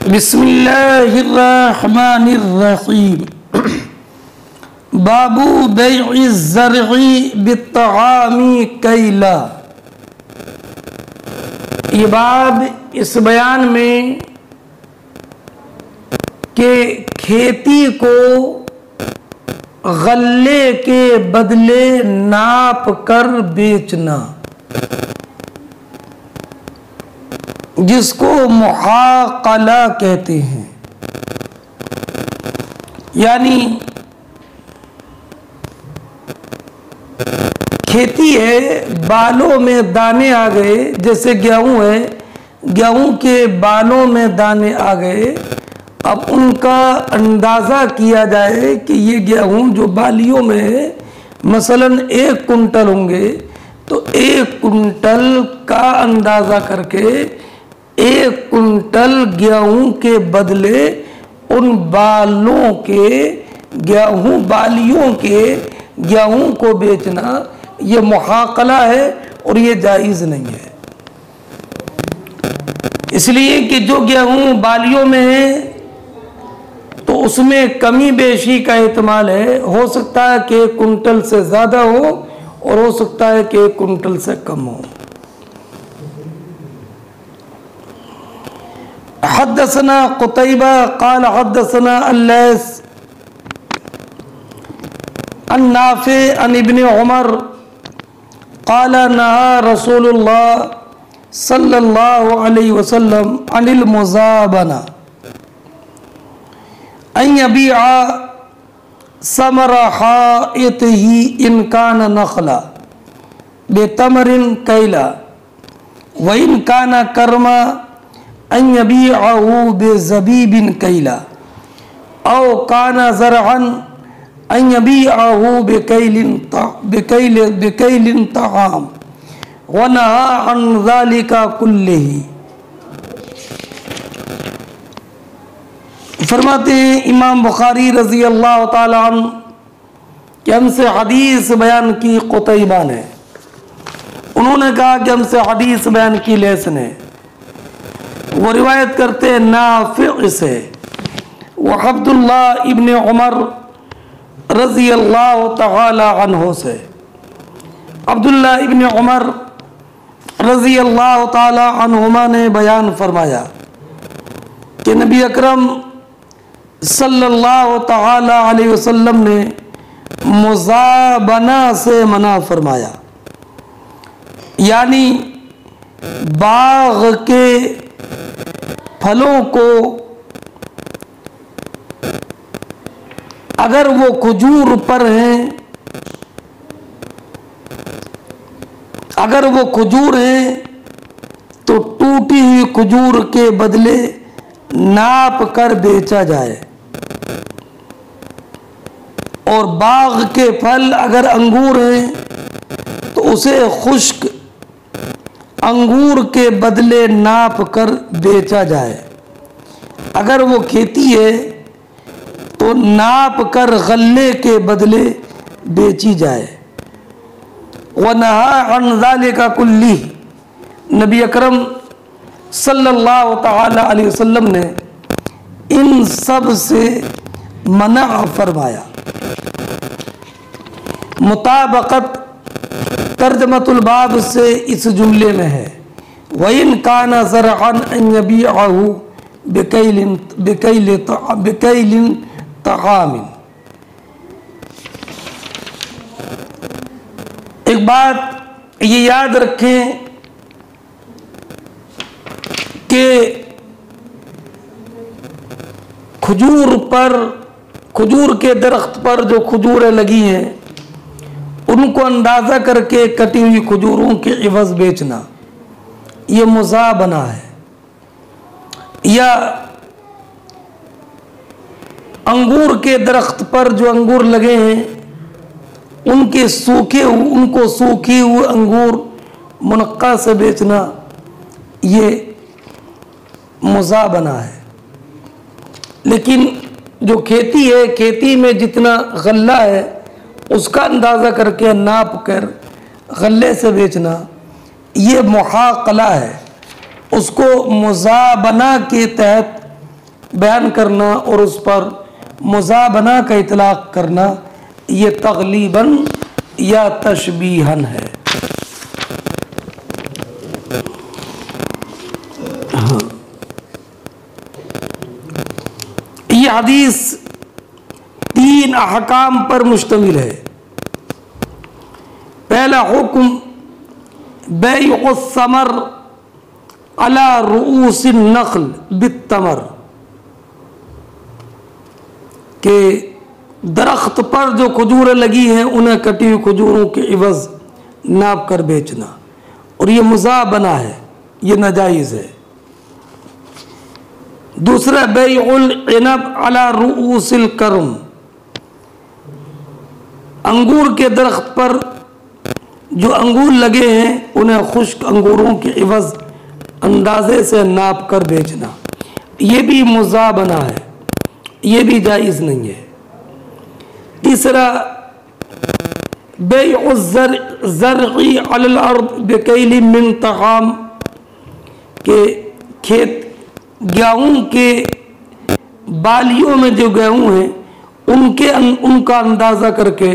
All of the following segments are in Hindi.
बिस्मिल्लाहिर्रहमानिर्रहीम। बाबू बैइ ज़र्ई बित्तआमी कैला। ये बाब इस बयान में कि खेती को गल्ले के बदले नाप कर बेचना, जिसको मुहाकला कहते हैं, यानी खेती है, बालों में दाने आ गए, जैसे गेहूं है, गेहूं के बालों में दाने आ गए। अब उनका अंदाज़ा किया जाए कि ये गेहूं जो बालियों में है मसलन 1 कुंटल होंगे, तो 1 कुंटल का अंदाज़ा करके 1 कुंटल गेहूं के बदले उन बालों के गेहूं बालियों के गेहूं को बेचना, ये मुहाकला है और ये जायज़ नहीं है। इसलिए कि जो गेहूं बालियों में है तो उसमें कमी बेशी का एहतमाल है। हो सकता है कि 1 कुंटल से ज़्यादा हो और हो सकता है कि 1 कुंटल से कम हो। हद्दसना कुतैबा क़ाल हद्दसना अल्लैस अन नाफ़े अन इब्न उमर क़ाल नहा रसूलुल्लाह सल्लल्लाहु अलैहि वसल्लम अनिल मुज़ाबना अन यबीअ समरा हाइतिही इन कान नखला बेतमरिन कैला व इन कान कर्मा अन यबीअहु बेज़बीबिन कैला औ कान ज़रअन अन यबीअहु बेकैलिन तआम व नहा अन ज़ालिका कुल्लिही। फरमाते हैं इमाम बुखारी रज़ी अल्लाह ताला अन्हु कि हमसे हदीस बयान की कुतैबा ने, उन्होंने कहा कि हमसे हदीस बयान की लैस ने। वो रिवायत करते हैं नाफ़ि से, वो अब्दुल्लाह इब्न उमर रज़ी अल्लाह ताला अन्हु से। अब्दुल्लाह इब्न उमर रज़ी अल्लाह ताला अन्हुमा ने बयान फरमाया कि नबी अकरम सल्लल्लाहु ताला अलैहि वसल्लम ने मुज़ाबना से मना फरमाया, यानी बाग के फलों को अगर वो खजूर पर हैं, अगर वो खजूर हैं तो टूटी हुई खजूर के बदले नाप कर बेचा जाए, और बाग के फल अगर अंगूर हैं तो उसे खुश्क अंगूर के बदले नाप कर बेचा जाए। अगर वो खेती है तो नाप कर गल्ले के बदले बेची जाए। व नहा अन ज़ालिका कुल्ली, नबी अकरम सल्लल्लाहु ताला अलैहि वसल्लम ने इन सब से मना फरमाया। मुताबकत तर्जमतुल बाब से इस जुमले में है, व इन काना ज़रअन अन यबीअहु बिकैलिन तआमिन। एक बात ये याद रखें कि खजूर के दरख्त पर जो खजूरें लगी हैं उनको अंदाज़ा करके कटी हुई खजूरों के इवज़ बेचना, ये मुज़ाबना है। या अंगूर के दरख्त पर जो अंगूर लगे हैं उनको सूखे हुए अंगूर मुनक्का से बेचना, ये मुज़ाबना है। लेकिन जो खेती है, खेती में जितना गल्ला है उसका अंदाज़ा करके नाप कर गल्ले से बेचना, ये मुहाकला है। उसको मुज़ाबना के तहत बयान करना और उस पर मुज़ाबना का इतलाक़ करना, ये तग़लीबन या तशबीहन है। हाँ, ये हदीस 3 अहकाम पर मुश्तमिल है। पहला हुक्म बैउस समर अला रुऊसिन नख्ल बित्तमर, के दरख्त पर जो खजूरें लगी हैं उन्हें कटी हुई खजूरों के इवज़ नाप कर बेचना, और ये मुज़ाबना है, ये नाजायज़ है। दूसरा बैउल इनब अला रुऊसिल करम, अंगूर के दरख्त पर जो अंगूर लगे हैं उन्हें खुश्क अंगूरों के इवज़ अंदाजे से नाप कर बेचना, ये भी मुज़ाबना है, ये भी जायज़ नहीं है। तीसरा बैउज़ ज़र्ई अलल अर्द बिकैलिन मिन तआम, के खेत गेहूँ के बालियों में जो गेहूँ हैं उनका अंदाज़ा करके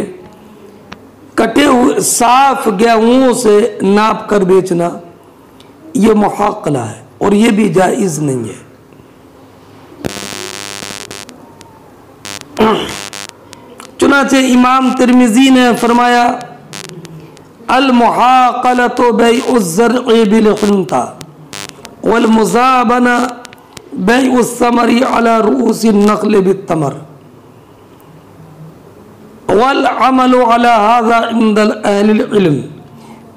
कटे हुए साफ गेहूँ से नाप कर बेचना, ये मुहाक़ला है और ये भी जायज़ नहीं है। चुनाचे इमाम तिर्मिज़ी ने फरमाया अल मुहाक़लतु बैउज़ ज़र्इ बिल हुन्ता वल मुज़ाबना बैउस समरी अला रुऊसिन नख्ल बित्तमर वल अमलु अला हाज़ा इंदल अहलिल इल्म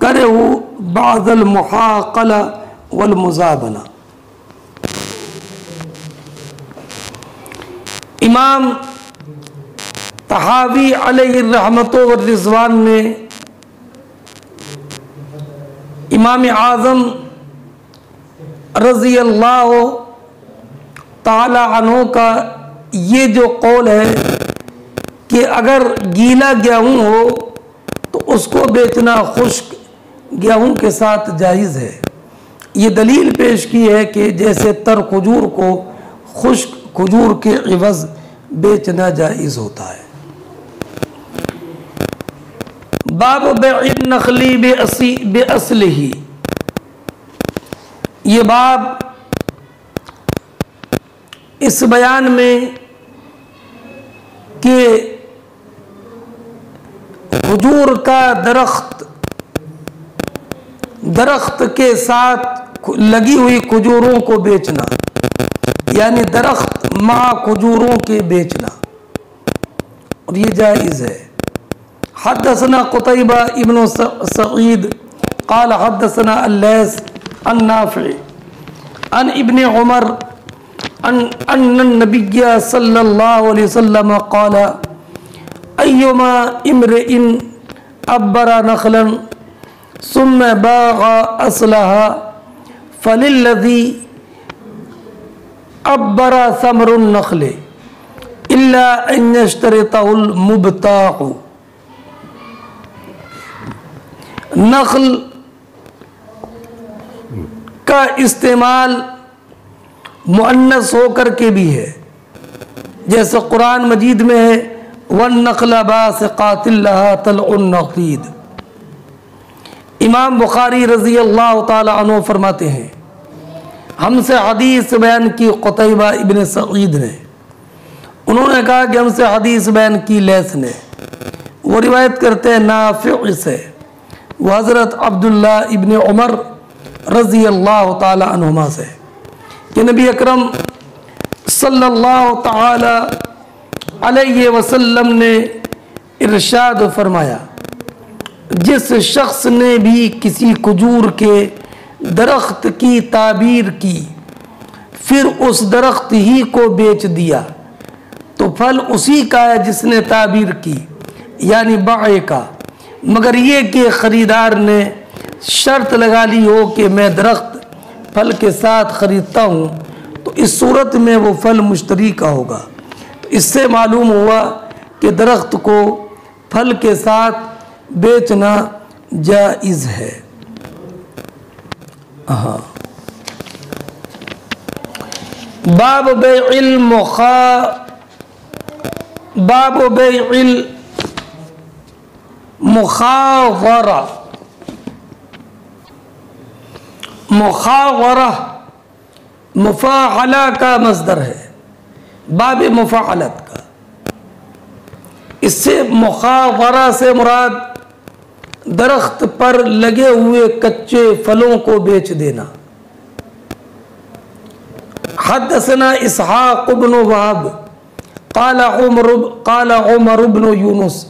करहु बाज़ल मुहाक़ला वल मुज़ाबना। इमाम तहावी अलैहि रहमतो व रिज़वान ने इमाम आज़म रज़ी अल्लाह ताला अन्हु का ये जो कौल है कि अगर गीला गेहूँ हो तो उसको बेचना खुश्क गेहूँ के साथ जायज़ है। ये दलील पेश की है कि जैसे तर खजूर को खुश्क खजूर के इवज़ बेचना जायज़ होता है। बाब बैउन नखली बेअस्लिही, ये बाब इस बयान में कि खजूर का दरख्त के साथ लगी हुई खजूरों को बेचना, यानी दरख्त माँ खजूरों के बेचना, और ये जायज़ है। हद्दसना कुतैबा इब्न सईद क़ाल हद्दसना अल्लैस अन नाफ़ि अन इब्न उमर अन्न नबिय्य सल्लल्लाहु अलैहि वसल्लम क़ाल अय्युमा इम्रिइन अब्बरा नखलन सुम्मा बागा असलहा फलिल्लज़ी अब्बरा समरुन नखले इल्ला अन यश्तरितहुल मुब्ताउ। नखल का इस्तेमाल मुअन्नस होकर के भी है, जैसे कुरान मजीद में है वन नखला बासिक़ातिन लहा तलउन नक़ीद। इमाम बुखारी रज़ी अल्लाह ताला अन्हु फरमाते हैं हमसे हदीस बयान की कुतैबा इब्न सईद ने, उन्होंने कहा कि हमसे हदीस बयान की लैस ने, वो रिवायत करते हैं नाफ़ि से, वो हज़रत अब्दुल्ला इब्न उमर रज़ी अल्लाह ताला अन्हुमा से कि नबी अकरम सल्लल्लाहु ताला अलैहि वसल्लम ने इरशाद फरमाया जिस शख्स ने भी किसी खजूर के दरख्त की ताबीर की फिर उस दरख्त ही को बेच दिया तो फल उसी का है जिसने ताबीर की, यानी बाए का, मगर ये कि ख़रीदार ने शर्त लगा ली हो कि मैं दरख्त फल के साथ ख़रीदता हूँ, तो इस सूरत में वो फल मुश्तरी का होगा। तो इससे मालूम हुआ कि दरख्त को फल के साथ बेचना जायज़ है। हाँ, बाब बेइल मुखावरा। मुखावरा मुफाअला का मस्दर है, बाब मुफाअलत का। इससे मुखावरा से मुराद दरख्त पर लगे हुए कच्चे फलों को बेच देना। हद्दसना इसहाक इब्न वहब क़ाल उमर इब्न यूनुस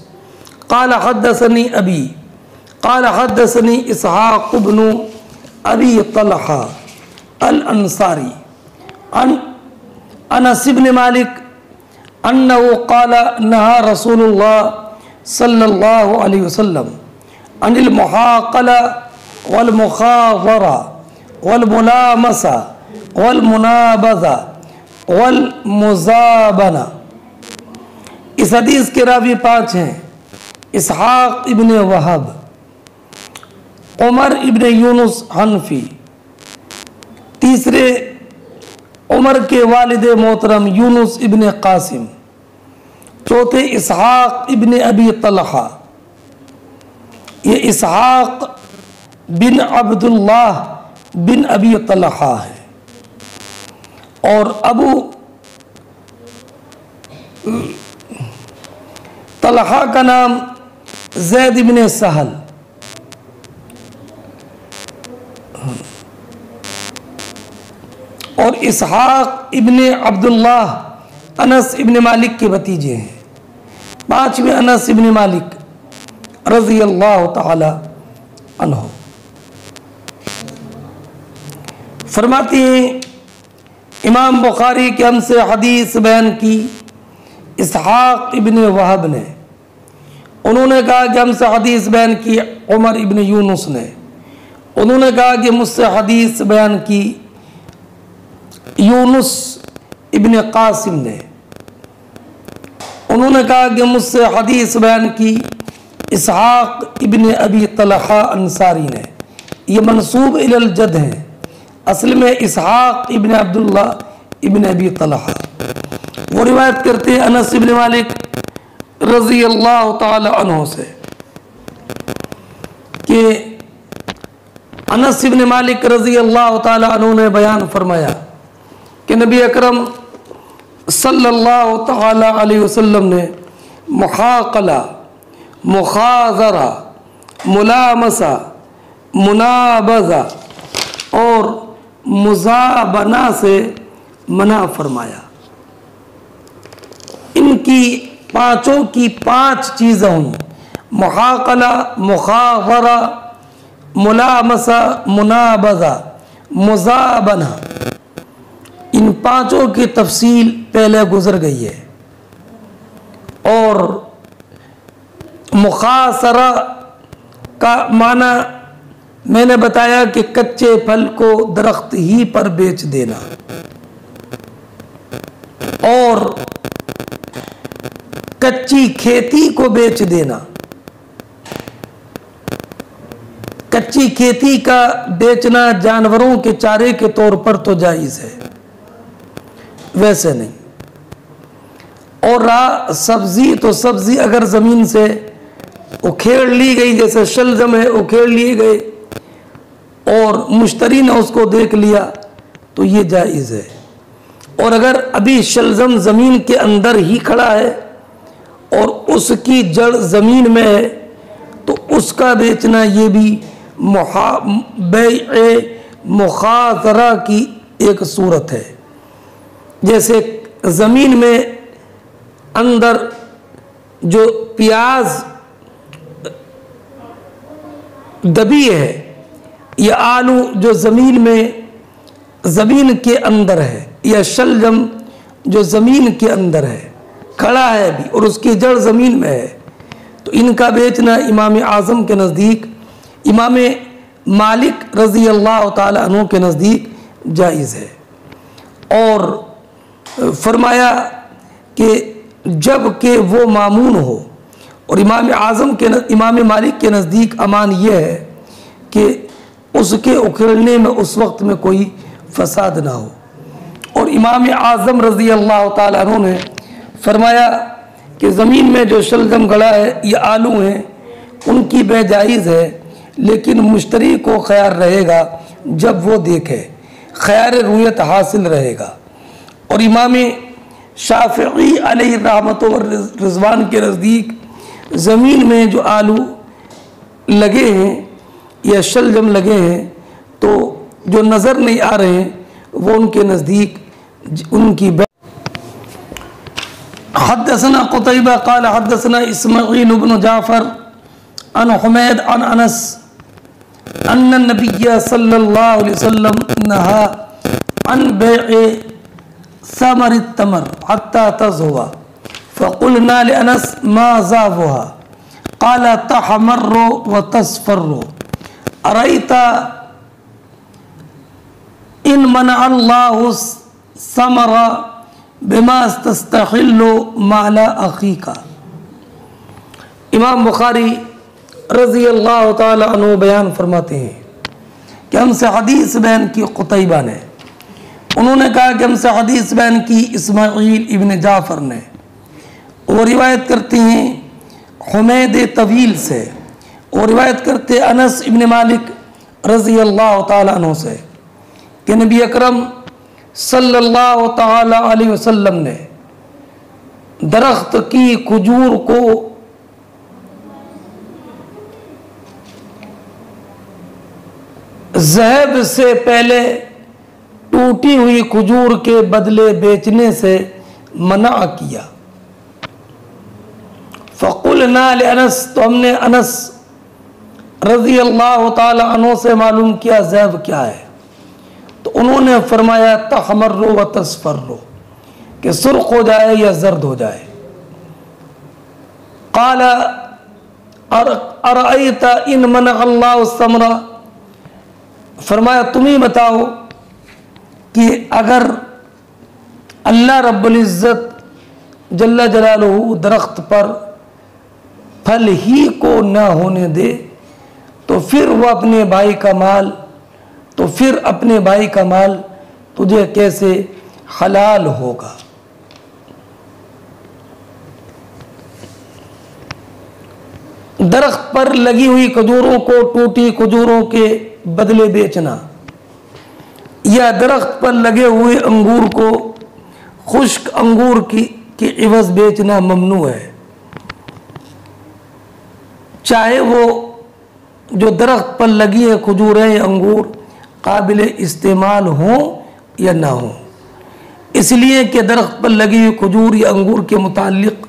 क़ाल हद्दसनी अबी क़ाल हद्दसनी इसहाक इब्न अबी तलहा अल अंसारी अन अनस इब्न मालिक अन्नहु क़ाल नहा रसूलुल्लाह सल्लल्लाहु अलैहि वसल्लम अनिल मुहाक़ला वल मुखावरा वल मुलामसा वल मुनाबज़ा वल मुज़ाबना। इस हदीस के रावी 5 हैं, इसहाक इब्न वहब, उमर इब्न यूनुस हनफी, तीसरे उमर के वालिद मोहतरम यूनुस इब्न कासिम, चौथे इसहाक इब्न अबी तलहा। ये इसहाक बिन अब्दुल्लाह बिन अबी तलहा है और अबू तलहा का नाम ज़ैद इब्न सहल। और इसहाक इब्न अब्दुल्लाह अनस इब्न मालिक के भतीजे हैं। 5वें अनस इब्न मालिक रज़ी अल्लाह ताला अन्हु फरमाते हैं, इमाम बुखारी के हमसे हदीस बयान की इसहाक इब्न वहब ने। उन्होंने कहा कि हमसे हदीस बयान की उमर इब्न यूनुस ने। उन्होंने कहा कि मुझसे हदीस बयान की यूनुस इब्न कासिम ने। उन्होंने कहा कि मुझसे हदीस बयान की इसहाक इब्न अबी तलहा अंसारी ने। ये मनसूब इलल जद हैं, असल में इसहाक इब्न अब्दुल्लाह इब्न अबी तलहा। वो रिवायत करते हैं अनस इब्न मालिक रज़ी अल्लाह ताला अन्हु से कि अनस इब्न मालिक रज़ी अल्लाह ताला अन्हु ने बयान फरमाया कि नबी अकरम सल्लल्लाहु ताला अलैहि वसल्लम ने मुहाक़ला, मुखाज़रा, मुलामसा, मुनाबज़ा और मुज़ाबना से मना फरमाया। इनकी पाँचों की 5 चीज़ें हुई, मुहाक़ला, मुखाज़रा, मुलामसा, मुनाबज़ा, मुज़ाबना। इन 5 की तफसील पहले गुजर गई है। और मुखासरा का माना मैंने बताया कि कच्चे फल को दरख्त ही पर बेच देना। और कच्ची खेती को बेच देना। कच्ची खेती का बेचना जानवरों के चारे के तौर पर तो जायज़ है, वैसे नहीं। और रहा सब्जी, तो सब्जी अगर ज़मीन से उखेड़ ली गई, जैसे शलजम है, उखेड़ लिए गए और मुश्तरी ने उसको देख लिया तो ये जायज़ है। और अगर अभी शलजम ज़मीन के अंदर ही खड़ा है और उसकी जड़ ज़मीन में है तो उसका बेचना ये भी बैए मुखाज़रा की एक सूरत है। जैसे ज़मीन में अंदर जो प्याज दबी है या आलू जो ज़मीन के अंदर है, या शलजम जो ज़मीन के अंदर है, खड़ा है अभी और उसकी जड़ ज़मीन में है, तो इनका बेचना इमाम आज़म के नज़दीक, इमाम मालिक रज़ी अल्लाह ताला अन्हु के नज़दीक जायज़ है। और फरमाया कि जब कि वो मामून हो। और इमाम मालिक के नज़दीक अमान यह है कि उसके उखेड़ने में उस वक्त में कोई फसाद ना हो। और और इमाम आज़म रज़ी अल्लाह ताला अन्हु ने फरमाया कि ज़मीन में जो शलजम गड़ा है या आलू हैं उनकी बे जायज़ है, लेकिन मुश्तरी को ख्यार रहेगा जब वो देखे, ख्यार रुयत हासिल रहेगा। और इमाम शाफ़िई अलैहि रहमत व रिज़वान के नज़दीक ज़मीन में जो आलू लगे हैं या शलजम लगे हैं तो जो नज़र नहीं आ रहे हैं वो उनके नज़दीक उनकी हद्दसना क़ुतैबा क़ाल हद्दसना इस्माईल इब्न जाफ़र अन हुमैद अन अनस अन्न नबिय्य सल्लल्लाहु अलैहि वसल्लम नहा अन बैअ समरित तमर हत्ता तज़हुवा फ़क़ुलना लिअनस मा ज़ावुहा क़ाल तहमर्रु व तस्फ़र्रु अरैता इन मना अल्लाहु समरा बिमा तस्तहिल्लु माला अखीका। इमाम बुखारी रज़ी अल्लाह ताला अन्हु बयान फरमाते हैं कि हमसे हदीस बयान की क़ुतैबा ने, उन्होंने कहा कि हमसे हदीस बयान की इस्माईल इब्न जाफ़र ने, वो रिवायत करते हैं हुमैद तवील से, और रिवायत करते अनस इब्न मालिक रज़ी अल्लाह ताला अन्हु से कि नबी अकरम सल्लल्लाहु ताला अलैहि वसल्लम ने दरख्त की खजूर को ज़हब से पहले टूटी हुई खजूर के बदले बेचने से मना किया। फ़क़ुलना लिअनस, तो हमने अनस रज़ी अल्लाह ताला अन्हु से मालूम किया ज़हब क्या है, तो उन्होंने फरमाया तहमर्रु व तस्फ़र्रु, कि सुर्ख हो जाए या जर्द हो जाए। क़ाल अरअयता इन मना अल्लाहु समरा, फरमाया तुम ही बताओ कि अगर अल्लाह रब्बुल इज़्ज़त जल्ला जलालुहु दरख्त पर फल ही को न होने दे तो फिर वह अपने भाई का माल, तो फिर अपने भाई का माल तुझे कैसे हलाल होगा। दरख्त पर लगी हुई खजूरों को टूटी खजूरों के बदले बेचना या दरख्त पर लगे हुए अंगूर को खुश्क अंगूर के इवज़ बेचना ममनू है, चाहे वो जो दरख्त पर लगी है खजूरें या अंगूर काबिल इस्तेमाल हों या ना हों। इसलिए कि दरख्त पर लगी हुई खजूर या अंगूर के मुताल्लिक़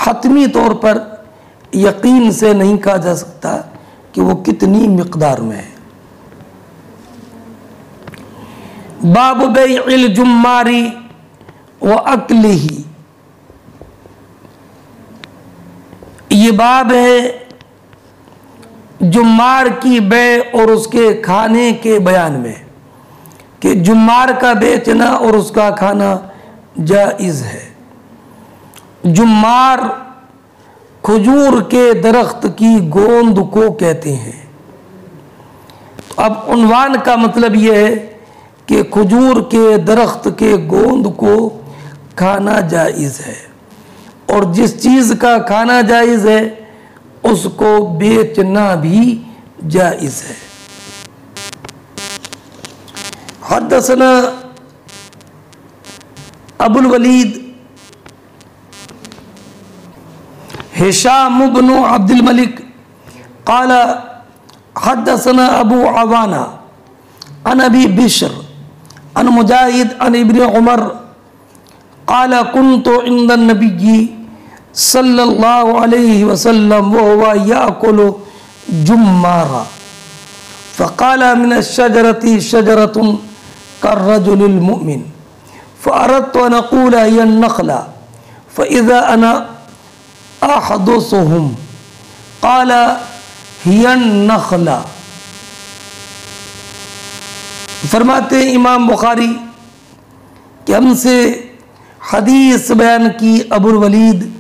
हतमी तौर पर यकीन से नहीं कहा जा सकता कि वो कितनी मिक़दार में है। बाब बैइल जुम्मारी व अक्लिही, ये बाब है जुम्मार की बे और उसके खाने के बयान में, कि जुम्मार का बेचना और उसका खाना जायज़ है। जुम्मार खजूर के दरख्त की गोंद को कहते हैं। तो अब उन्वान का मतलब यह है कि खजूर के दरख्त के गोंद को खाना जायज़ है, और जिस चीज़ का खाना जायज़ है उसको बेचना भी जायज़ है। हद्दसना अबुल वलीद हिशाम इब्न अब्दुल मलिक क़ाल हद्दसना अबू अवाना अन अबी बिश्र अन मुजाहिद अन इब्न उमर क़ाल कुन्तु इंद नबी सल्लल्लाहु अलैहि वसल्लम व हुवा याकुलु जुम्मारा फ़क़ाल मिन अश-शजरति शजरतुन कर्रजुलिल मुमिन फ़अरदतु अन अक़ूल हिय अन-नख़ला फ़इज़ा अना अहदुसुहुम क़ाल हिय अन-नख़ला। फरमाते इमाम बुखारी कि हमसे हदीस बयान की अबुल वलीद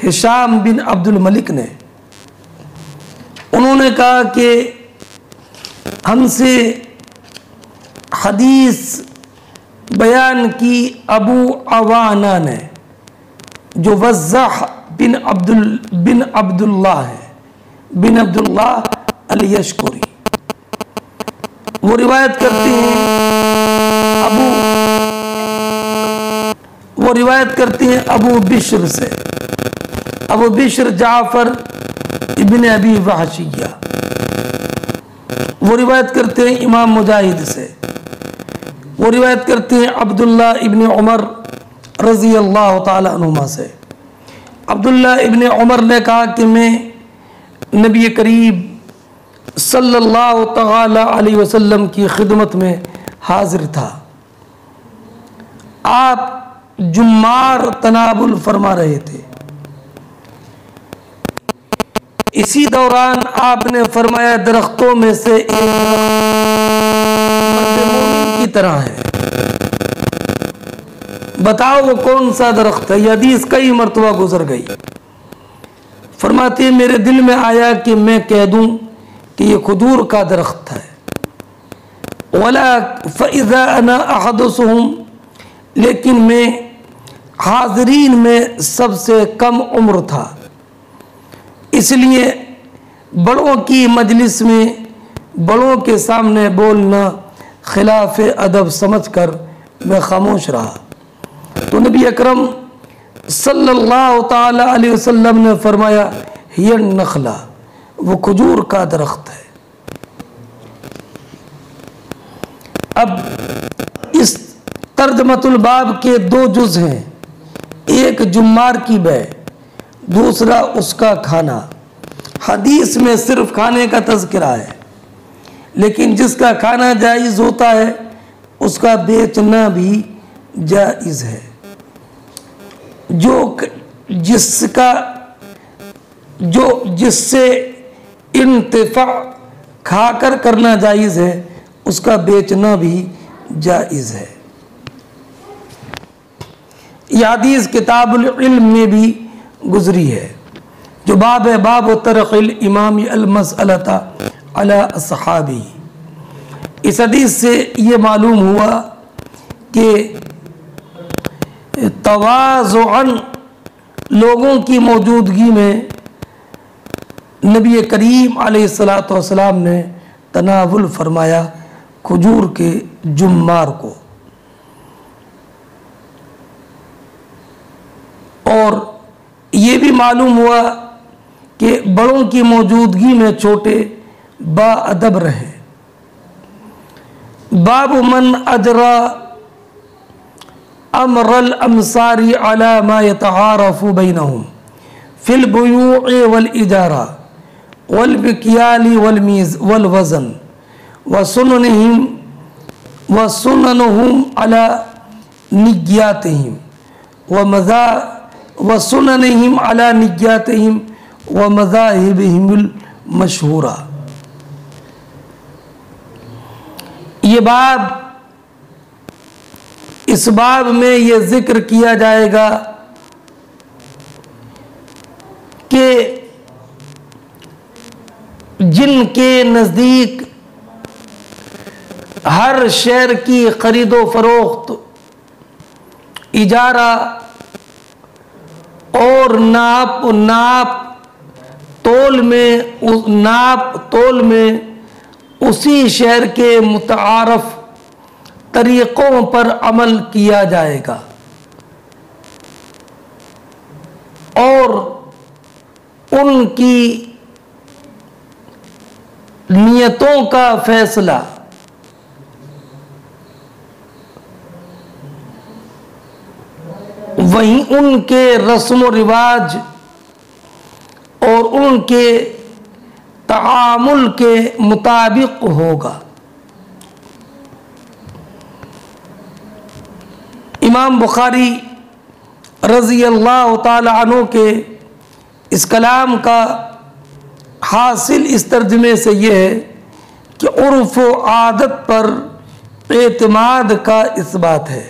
हिशाम बिन अब्दुल मलिक ने, उन्होंने कहा कि हमसे हदीस बयान की अबू अवाना ने, जो वज़्ज़ाह बिन अब्दुल्लाह है, बिन अब्दुल्लाह अल-यशकुरी, वो रिवायत करते हैं अबू बिश्र से, अबू बिश्र जाफर इब्न अबी वहशिया। वो रिवायत करते हैं इमाम मुजाहिद से, वो रिवायत करते हैं अब्दुल्ला इब्न उमर रज़ी अल्लाह ताला अन्हुमा से। अब्दुल्ला इब्न उमर ने कहा कि मैं नबी करीम सल्लल्लाहु ताला अलैहि वसल्लम की खिदमत में हाजिर था। आप जुम्मार तनाबुल फरमा रहे थे। इसी दौरान आपने फरमाया, दरख्तों में से एक दरख्त मोमिन की तरह है, बताओ वो कौन सा दरख्त है। यह हदीस कई मरतबा गुजर गई। फरमाते मेरे दिल में आया कि मैं कह दूं कि ये खजूर का दरख्त है। वला फ़इज़ा अना अहदुसुहुम, लेकिन मैं हाज़रीन में सबसे कम उम्र था, इसलिए बड़ों की मजलिस में बड़ों के सामने बोलना खिलाफ अदब समझकर मैं खामोश रहा। तो नबी अकरम सल्लल्लाहु ताला अलैहि वसल्लम ने फरमाया, हिय नखला, वो खजूर का दरख्त है। अब इस तर्जमतुल बाब के दो जुज़ हैं, एक जुम्मार की बै, दूसरा उसका खाना। हदीस में सिर्फ खाने का तज़किरा है, लेकिन जिसका खाना जायज़ होता है उसका बेचना भी जायज़ है। जिससे इंतिफा खाकर करना जायज़ है, उसका बेचना भी जायज़ है। यह हदीस किताबुल इल्म में भी गुजरी है, जो बाब है, बाब तरक़िल इमाम अल-मसअलता अला अस्हाबी। इस हदीस से ये मालूम हुआ कि तवाज़ुअन लोगों की मौजूदगी में नबी करीम अलैहिस्सलातु वस्सलाम ने तनावुल फरमाया खजूर के जुम्मार को। और ये भी मालूम हुआ कि बड़ों की मौजूदगी में छोटे बाअदब रहे। बाब मन अजरा अमरल अमसारी अला मा यतआरफु बैनहुम फिल बुयूइ वल इजारा वल बिकियाली वल मीज़ वल वज़न व सुननुहुम अला निय्यातिहिम व सुननहिम अला निय्यातिहिम व मज़ाहिबिहिमुल मशहूरा। ये बाब, इस बाब में ये जिक्र किया जाएगा कि जिनके नज़दीक हर शेयर की खरीदो फरोख्त, इजारा और नाप तोल में उसी शेयर के मुतारफ तरीक़ों पर अमल किया जाएगा और उनकी नियतों का फैसला वहीं उनके रस्म रिवाज और उनके तामुल के मुताबिक होगा। इमाम बुखारी रज़ी अल्लाह ताला अन्हु के इस कलाम का हासिल इस तर्जमे से ये है कि उर्फ़ व आदत पर एतमाद का इस्बात है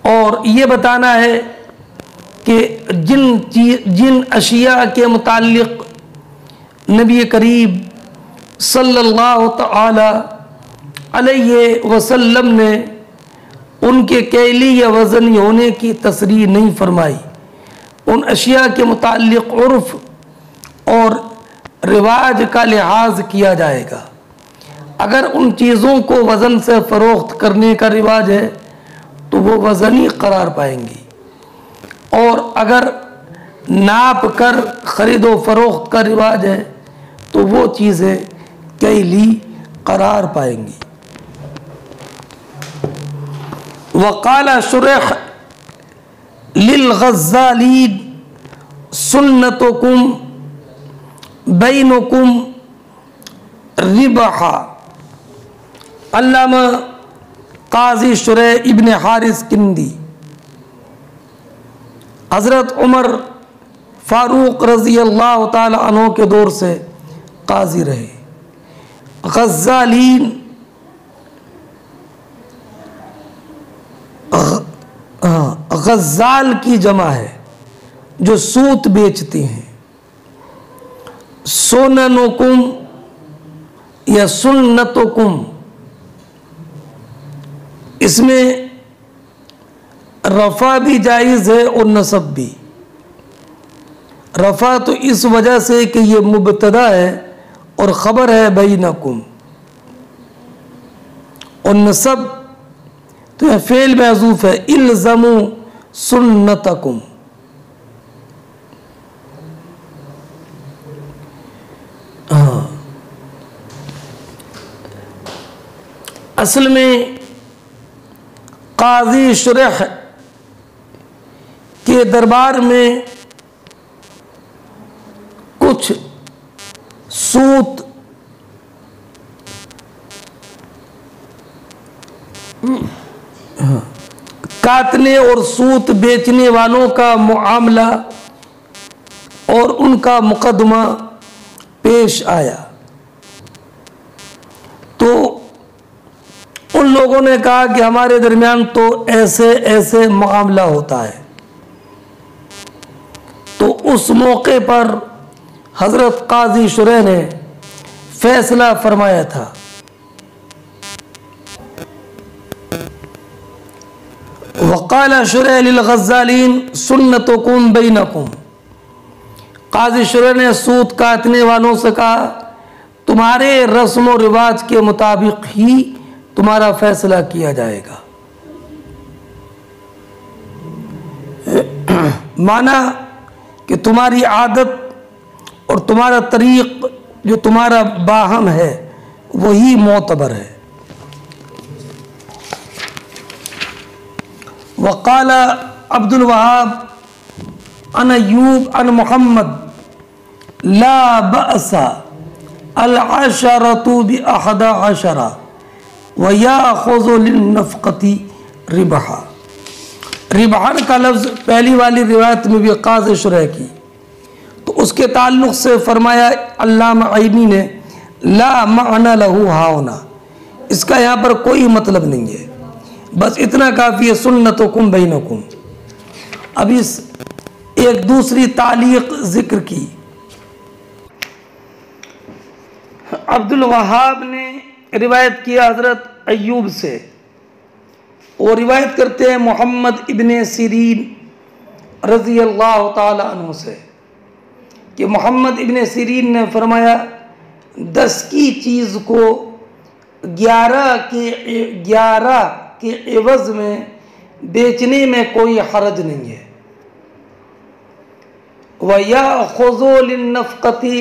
और ये बताना है कि जिन अशिया के मुताल्लिक़ नबी करीम सल्लल्लाहु तआला अलैहि वसल्लम ने उनके कैली या वज़नी होने की तसरीह नहीं फरमाई। उन अशिया के मुताल्लिक़ उर्फ़ और रिवाज का लिहाज किया जाएगा। अगर उन चीज़ों को वज़न से फ़रोख्त करने का रिवाज है तो वो वज़नी करार पाएंगी, और अगर नाप कर ख़रीदो फ़रोख्त का रिवाज है तो वो चीज़ें कैली करार पाएंगी। वक़ाला शुरैह लिल-ग़ज़्ज़ालीन सुन्नतुकुम बैनुकुम रिबहा। अल्लामा काज़ी शुरैह इब्न हारिस किंदी हज़रत उमर फ़ारूक रज़ी अल्लाह ताला अन्हु के दौर से काज़ी रहे। ग़ज़्ज़ालीन ग़ज़्ज़ाल की जमा है जो सूत बेचते हैं। सुननुकुम या सुन्नतुकुम, इसमें रफ़ा भी जायज़ है और नसब भी। रफ़ा तो इस वजह से कि ये मुब्तदा है और ख़बर है बैनकुम, और नसब तो यह फ़ेल महज़ूफ़ है, इल्ज़मू सुन्नतकुम। हाँ, असल में काज़ी शुरैह के दरबार में कुछ सूत काटने और सूत बेचने वालों का मुआमला और उनका मुकदमा पेश आया, तो उन लोगों ने कहा कि हमारे दरमियान तो ऐसे ऐसे मामला होता है। तो उस मौके पर हज़रत काज़ी शुरैह ने फैसला फरमाया था। वक़ाला शुरैह लिल-ग़ज़्ज़ालीन सुन्नतुकुम बैनकुम। काज़ी शुरैह ने सूत काटने वालों से कहा, तुम्हारे रस्म व रिवाज के मुताबिक ही तुम्हारा फैसला किया जाएगा। माना कि तुम्हारी आदत और तुम्हारा तरीक़ जो तुम्हारा बाहम है वही मोतबर है। वक़ाला अब्दुल वहाब अन अय्यूब अन मुहम्मद ला बअसा अल-अशरतु बि अहदा अशरा व याख़ुज़ु लिन-नफ़क़ति रिबहा। रिबहन का लफ्ज़ पहली वाली रिवायत में भी काज़ी शुरैह की, तो उसके ताल्लुक़ से फरमाया अल्लामा आइनी ने ला माना लहू हाउना, इसका यहाँ पर कोई मतलब नहीं है, बस इतना काफ़ी है सुन्नतुकुम बैनकुम। अब इस एक दूसरी तालीक़ ज़िक्र की। अब्दुल वहाब ने रिवायत किया हज़रत अय्यूब से, वो रिवायत करते हैं मोहम्मद इब्ने सिरीन रज़ी अल्लाह ताला अन्हु से कि मोहम्मद इब्ने सिरीन ने फरमाया 10 की चीज़ को 11 के एवज़ में बेचने में कोई हरज नहीं है। व याख़ुज़ु लिन-नफ़क़ति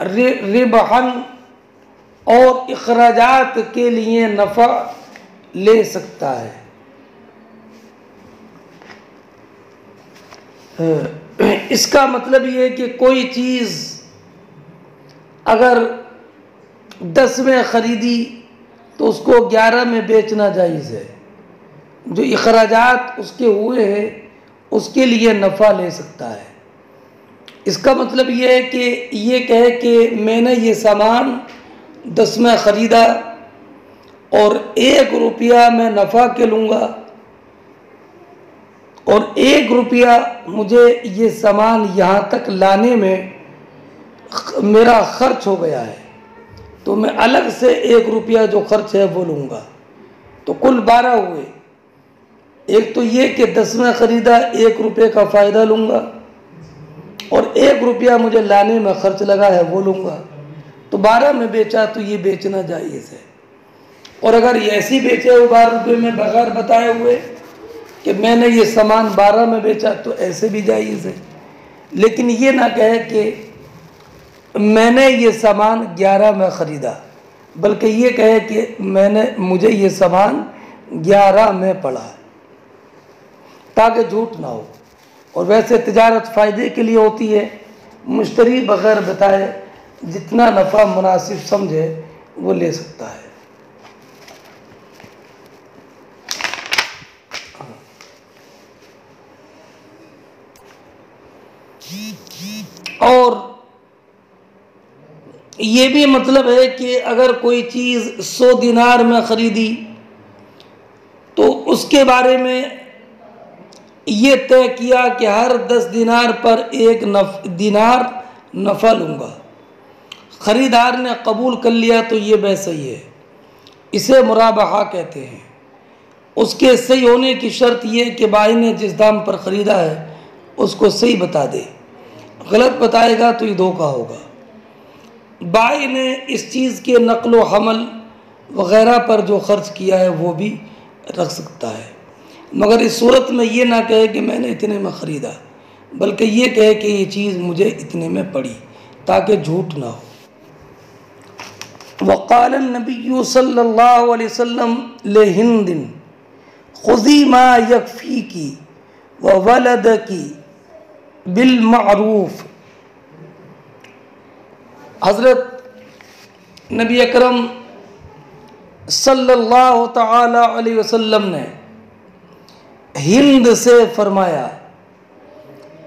रिबहन, और इखराजात के लिए नफ़ा ले सकता है। इसका मतलब ये है कि कोई चीज़ अगर 10 में ख़रीदी तो उसको 11 में बेचना जायज़ है। जो इखराजात उसके हुए हैं उसके लिए नफ़ा ले सकता है। इसका मतलब ये है कि ये कहे कि मैंने ये सामान 10 में ख़रीदा और 1 रुपया मैं नफ़ा के लूँगा और 1 रुपया मुझे ये सामान यहाँ तक लाने में मेरा ख़र्च हो गया है, तो मैं अलग से 1 रुपया जो ख़र्च है वो लूँगा, तो कुल 12 हुए। एक तो ये कि 10 में ख़रीदा 1 रुपये का फ़ायदा लूँगा और 1 रुपया मुझे लाने में ख़र्च लगा है वो लूँगा, तो 12 में बेचा तो ये बेचना जायज़ है। और अगर ऐसी बेचे हो 12 रुपये में बगैर बताए हुए कि मैंने ये सामान 12 में बेचा तो ऐसे भी जायज़ है। लेकिन ये ना कहे कि मैंने ये सामान 11 में ख़रीदा, बल्कि ये कहे कि मुझे ये सामान 11 में पड़ा, ताकि झूठ ना हो। और वैसे तिजारत फ़ायदे के लिए होती है, मुश्तरी बग़ैर बताए जितना नफ़ा मुनासिब समझे वो ले सकता है। और ये भी मतलब है कि अगर कोई चीज़ 100 दिनार में ख़रीदी तो उसके बारे में ये तय किया कि हर 10 दिनार पर 1 दिनार नफ़ा लूँगा। ख़रीदार ने कबूल कर लिया तो ये वह सही है, इसे मुराबहा कहते हैं। उसके सही होने की शर्त ये कि बाई ने जिस दाम पर ख़रीदा है उसको सही बता दे, गलत बताएगा तो ये धोखा होगा। बाई ने इस चीज़ के नक़्ल हमल वग़ैरह पर जो ख़र्च किया है वो भी रख सकता है, मगर इस सूरत में ये ना कहे कि मैंने इतने में ख़रीदा, बल्कि ये कहे कि ये चीज़ मुझे इतने में पड़ी, ताकि झूठ ना हो। वक़ाल नबी सल्लल्लाहु अलैहि वसल्लम ले हिंदिन खुज़ी मा यकफ़ीकी व वलदकी बिल मारूफ। हज़रत नबी अकरम सल्लल्लाहु तआला अलैहि वसल्लम ने हिंद से फरमाया,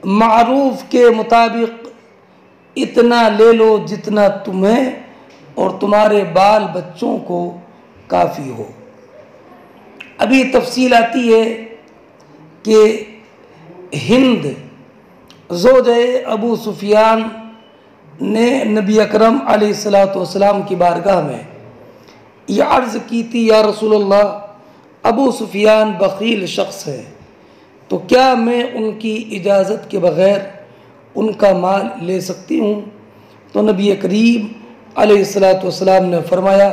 मारूफ के मुताबिक इतना ले लो जितना तुम्हें और तुम्हारे बाल बच्चों को काफ़ी हो। अभी तफसील आती है कि हिंद ज़ौजे अबू सुफियान ने नबी अकरम अलैहिस्सलातु वस्सलाम की बारगाह में यह अर्ज़ की थी, या रसूलल्लाह, अबू सुफियान बख़ील शख्स है, तो क्या मैं उनकी इजाज़त के बग़ैर उनका माल ले सकती हूँ? तो नबी करीम अलैहिस्सलातु वस्सलाम ने फरमाया,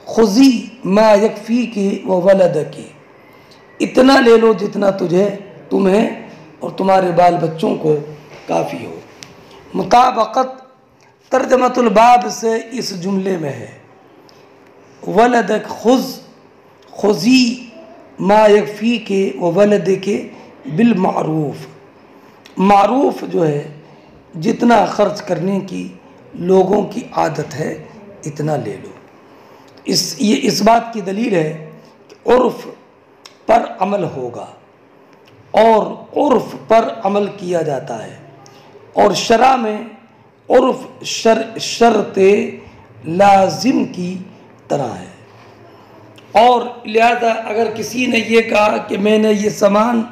खुज़ी मा यकफ़ीकी व वलदकी, इतना ले लो जितना तुम्हें और तुम्हारे बाल बच्चों को काफ़ी हो। मुताबक़त तर्जमतुल बाब से इस जुमले में है, वलदक खुज़ी मा यकफ़ीके व वलदके बिल मारूफ। मारूफ जो है जितना ख़र्च करने की लोगों की आदत है इतना ले लो। ये इस बात की दलील है कि उर्फ़ पर अमल होगा और उर्फ़ पर अमल किया जाता है, और शरा में उर्फ़ शर्त लाजिम की तरह है। और लिहाजा अगर किसी ने ये कहा कि मैंने ये सामान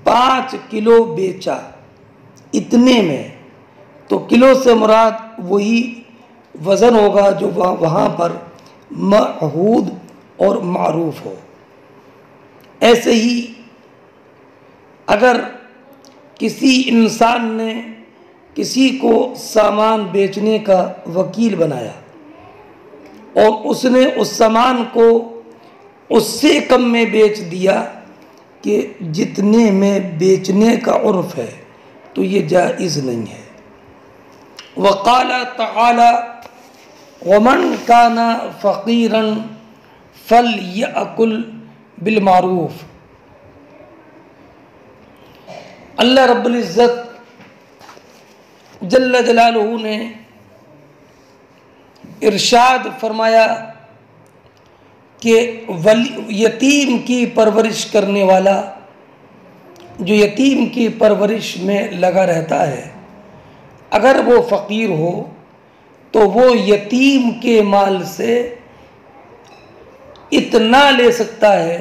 5 किलो बेचा इतने में, तो किलो से मुराद वही वज़न होगा जो वहाँ पर मअहूद और मारूफ हो। ऐसे ही अगर किसी इंसान ने किसी को सामान बेचने का वकील बनाया और उसने उस सामान को उससे कम में बेच दिया कि जितने में बेचने का उर्फ़ है, तो ये जायज़ नहीं है। वक़ाला तआला वमन काना फ़क़ीरन फ़लयअकुल बिल मारूफ। अल्लाह रब्बुल इज़्ज़त जल्ल जलालुहु ने इरशाद फरमाया कि यतीम की परवरिश करने वाला जो यतीम की परवरिश में लगा रहता है, अगर वो फ़कीर हो तो वो यतीम के माल से इतना ले सकता है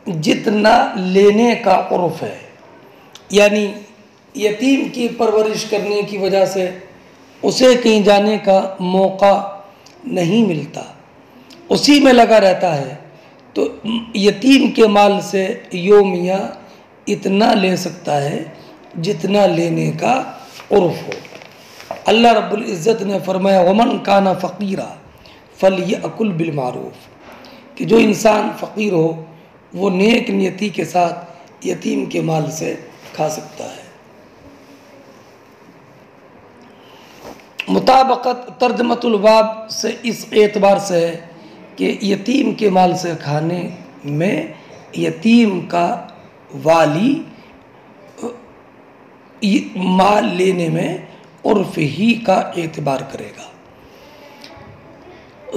जितना लेने का उर्फ़ है। यानी यतीम की परवरिश करने की वजह से उसे कहीं जाने का मौका नहीं मिलता, उसी में लगा रहता है, तो यतीम के माल से योमिया इतना ले सकता है जितना लेने का उर्फ हो। अल्लाह रब्बुल इज़्ज़त ने फरमाया वमन काना फ़कीरा फलयअकुल बिल मारूफ़, कि जो इंसान फ़कीर हो वो नेक नियति के साथ यतीम के माल से खा सकता है। मुताबकत तर्जमतुल बाब से इस एतबार से है कि यतीम के माल से खाने में यतीम का वाली माल लेने में उर्फ ही का एतबार करेगा।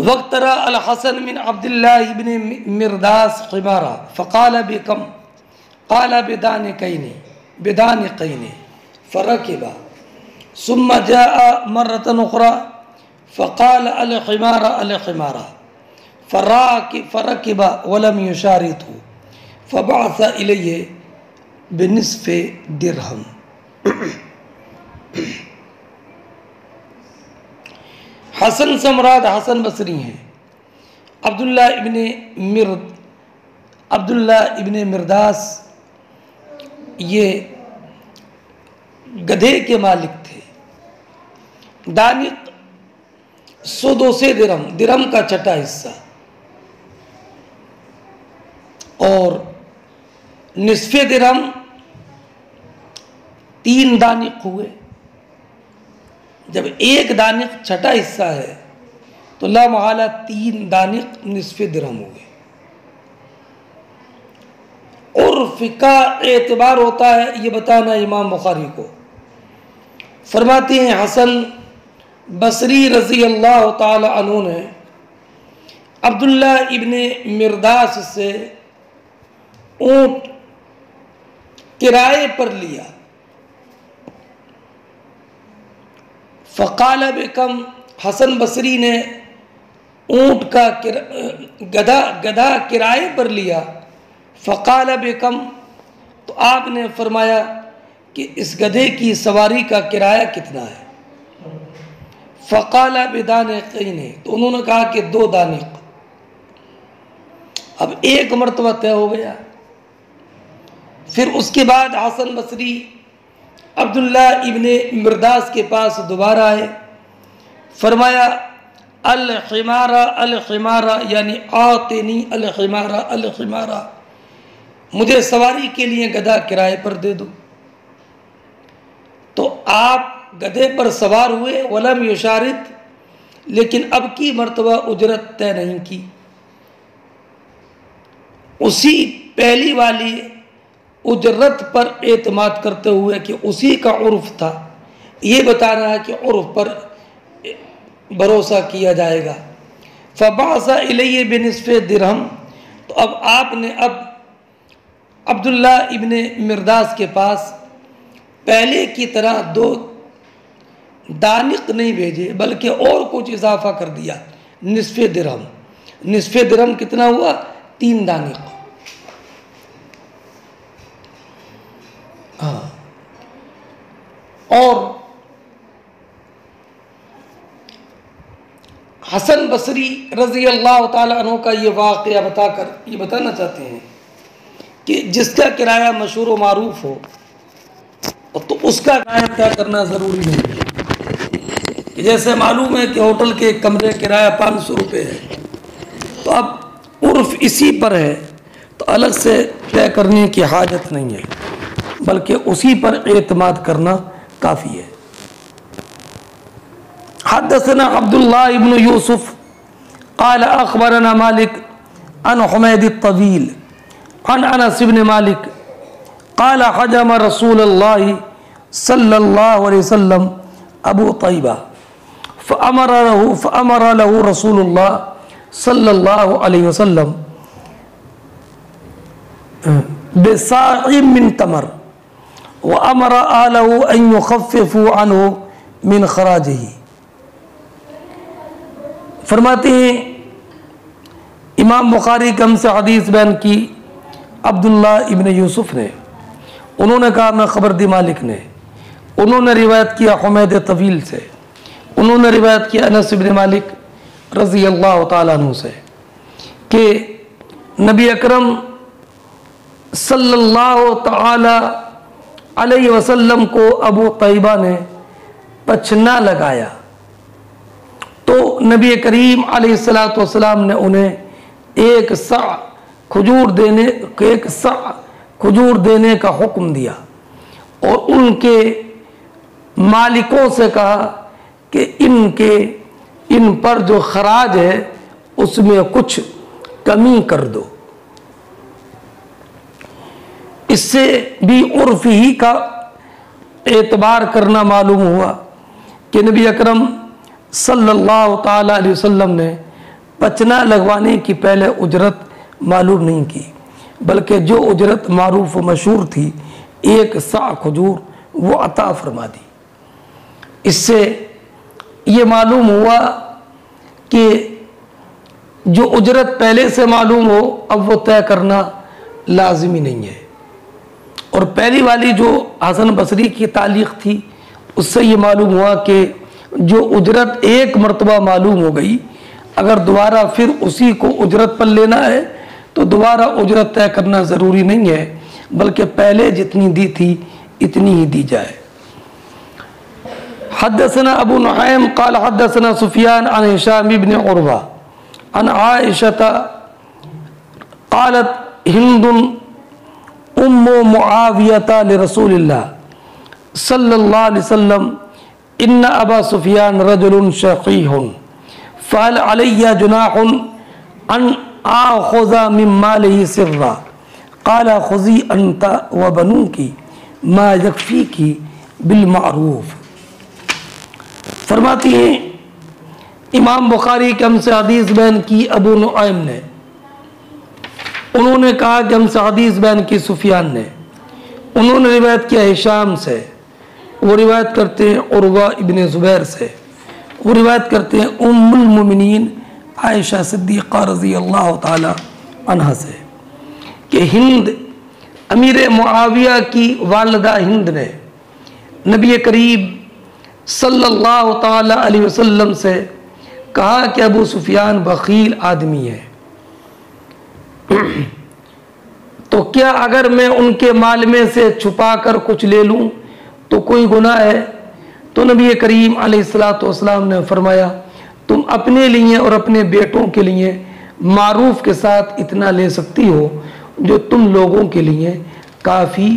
वक्तरा अल हसन बिन अब्दुल्लाह इब्न मिरदास ख़िमारा फ़क़ाल बिकम क़ाल बिदान क़ैने फ़रकिबा सुम्मा जाअ मर्रतन उख़रा फ़क़ाल अल ख़िमारा फ़रकिबा वलम युशारितहु फ़बअस इलैहि बिनिस्फ़ि दिरहम। हसन से मुराद हसन बसरी हैं। अब्दुल्ला इब्ने मिरदास ये गधे के मालिक थे। दानिक 100 दिरहम का छठा हिस्सा और निस्फ़े दिरहम 3 दानिक हुए। जब एक दानिक छठा हिस्सा है तो ला मुहाला 3 दानिक निस्फ़े दिरहम हुए। उर्फ का एतबार होता है ये बताना इमाम बुखारी को। फरमाते हैं हसन बसरी रज़ी अल्लाह ताला अन्हु ने अब्दुल्ला इब्ने मिरदास से ऊँट किराए पर लिया। फ़क़ाल बिकम, हसन बसरी ने ऊँट का गधा किराए पर लिया। फ़क़ाल बिकम, तो आपने फरमाया कि इस गधे की सवारी का किराया कितना है। फ़क़ाल बिदान क़ैने, तो उन्होंने कहा कि 2 दानिक। अब एक मरतबा तय हो गया। फिर उसके बाद हसन बसरी अब्दुल्ला इब्ने मिरदास के पास दोबारा आए। फरमाया अल ख़िमारा यानी आतिनी अल ख़िमारा, मुझे सवारी के लिए गधा किराए पर दे दो। तो आप गधे पर सवार हुए वलम युशारित, लेकिन अब की मर्तबा उजरत तय नहीं की। उसी पहली वाली उजरत पर एतमाद करते हुए कि उसी का उर्फ था, ये बताना है कि उर्फ पर भरोसा किया जाएगा। फ़बासा इलैहि बिनिस्फ़े दिरहम, तो अब आपने अब अब्दुल्ला इब्ने मिरदास के पास पहले की तरह 2 दानिक नहीं भेजे बल्कि और कुछ इजाफा कर दिया। निस्फ़े दिरहम, निस्फ़े दिरहम कितना हुआ? 3 दानिक। हाँ, और हसन बसरी रज़ी अल्लाह ताला अन्हु का ये वाक़या बताकर ये बताना चाहते हैं कि जिसका किराया मशहूर व मारूफ हो तो उसका किराया तय करना ज़रूरी नहीं है। जैसे मालूम है कि होटल के कमरे किराया 500 रुपये है, तो अब उर्फ इसी पर है तो अलग से तय करने की हाजत नहीं है, बल्कि उसी पर एतमाद करना काफ़ी है। हद्दसना अब्दुल्लाह इब्न यूसुफ क़ाल अख़बरना मालिक अन हुमैद अत-तवील अन अनस इब्न मालिक क़ाल हजम रसूलुल्लाह सल्लल्लाहु अलैहि वसल्लम अबू तैबा फ़अमर लहू रसूलुल्लाह सल्लल्लाहु अलैहि वसल्लम बिसाइम मिन तमर व अमर आलहू अन युख़फ़्फ़िफ़ू अन्हु मिन ख़राजिही। फरमाते हैं इमाम बुखारी के हमसे हदीस बयान की अब्दुल्ला इब्न यूसुफ ने, उन्होंने कहा मैं खबर दी मालिक ने, उन्होंने रिवायत किया हुमैद तवील से, उन्होंने रिवायत किया अनस इब्न मालिक रज़ी अल्लाह ताला अन्हु से कि नबी अकरम सल्लल्लाहु ताला अलैहि वसल्लम को अबू तैबा ने पचना लगाया तो नबी करीम अलैहिस्सलातु वस्सलाम ने उन्हें एक सा खजूर देने का हुक्म दिया और उनके मालिकों से कहा कि इन पर जो खराज है उसमें कुछ कमी कर दो। इससे भी उर्फ ही का एतबार करना मालूम हुआ कि नबी अकरम सल्लल्लाहु ताला अलैहि वसल्लम ने पचना लगवाने की पहले उजरत मालूम नहीं की, बल्कि जो उजरत मारूफ व मशहूर थी एक सा खजूर वो अता फरमा दी। इससे ये मालूम हुआ कि जो उजरत पहले से मालूम हो अब वो तय करना लाजिमी नहीं है। और पहली वाली जो हसन बसरी की तालीख थी उससे ये मालूम हुआ कि जो उजरत एक मरतबा मालूम हो गई, अगर दोबारा फिर उसी को उजरत पर लेना है तो दोबारा उजरत तय करना ज़रूरी नहीं है, बल्कि पहले जितनी दी थी इतनी ही दी जाए। हद्दसना अबू नुआइम क़ाल हद्दसना सुफियान अन हिशाम इब्न उरवा अन आइशा क़ालत हिंदुन उम्मु मुआवियता लिरसूलिल्लाह सल्लल्लाहु अलैहि वसल्लम इन्ना अबा सुफियान रजुलुन शक़ीहुन फ़हल अलैया जुनाहुन अन आख़ुज़ा मिन मालिही सिर्रा क़ाला ख़ुज़ी अंता व बनुकी मा यकफ़ीकी बिल मारूफ़। फरमाती हैं इमाम बुखारी के हमसे हदीस बयान की अबू नुआइम ने, उन्होंने कहा कि हमसे हदीस बयान की सुफियान ने, उन्होंने रिवायत किया हिशाम से, वो रिवायत करते हैं उर्वा इब्न ज़ुबैर से, वो रिवायत करते हैं उम्मुल मोमिनीन आयशा सिद्दीक़ा रज़ी अल्लाह ताला अन्हा से कि हिंद अमीर मुआविया की वालिदा हिंद ने नबी करीम सल्लल्लाहु ताला अलैहि वसल्लम से कहा कि अबू सुफियान बखील आदमी है, तो क्या अगर मैं उनके माल में से छुपा कर कुछ ले लूँ तो कोई गुनाह है? तो नबी करीम अलैहिस्सलातु वस्सलाम ने फरमाया तुम अपने लिए और अपने बेटों के लिए मारूफ के साथ इतना ले सकती हो जो तुम लोगों के लिए काफ़ी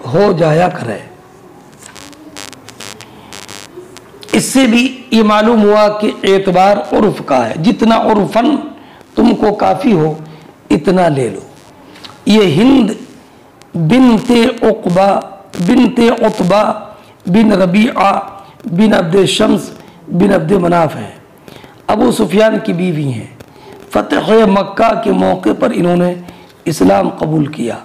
हो जाया करे। इससे भी ये मालूम हुआ कि एतबार उर्फ का है, जितना उर्फन तुमको काफ़ी हो इतना ले लो। ये हिंद बिनते उतबा बिन रबीआ बिन अब्द शम्स बिन अब्द मनाफ हैं, अबू सुफियान की बीवी हैं। फ़तह मक्का के मौके पर इन्होंने इस्लाम कबूल किया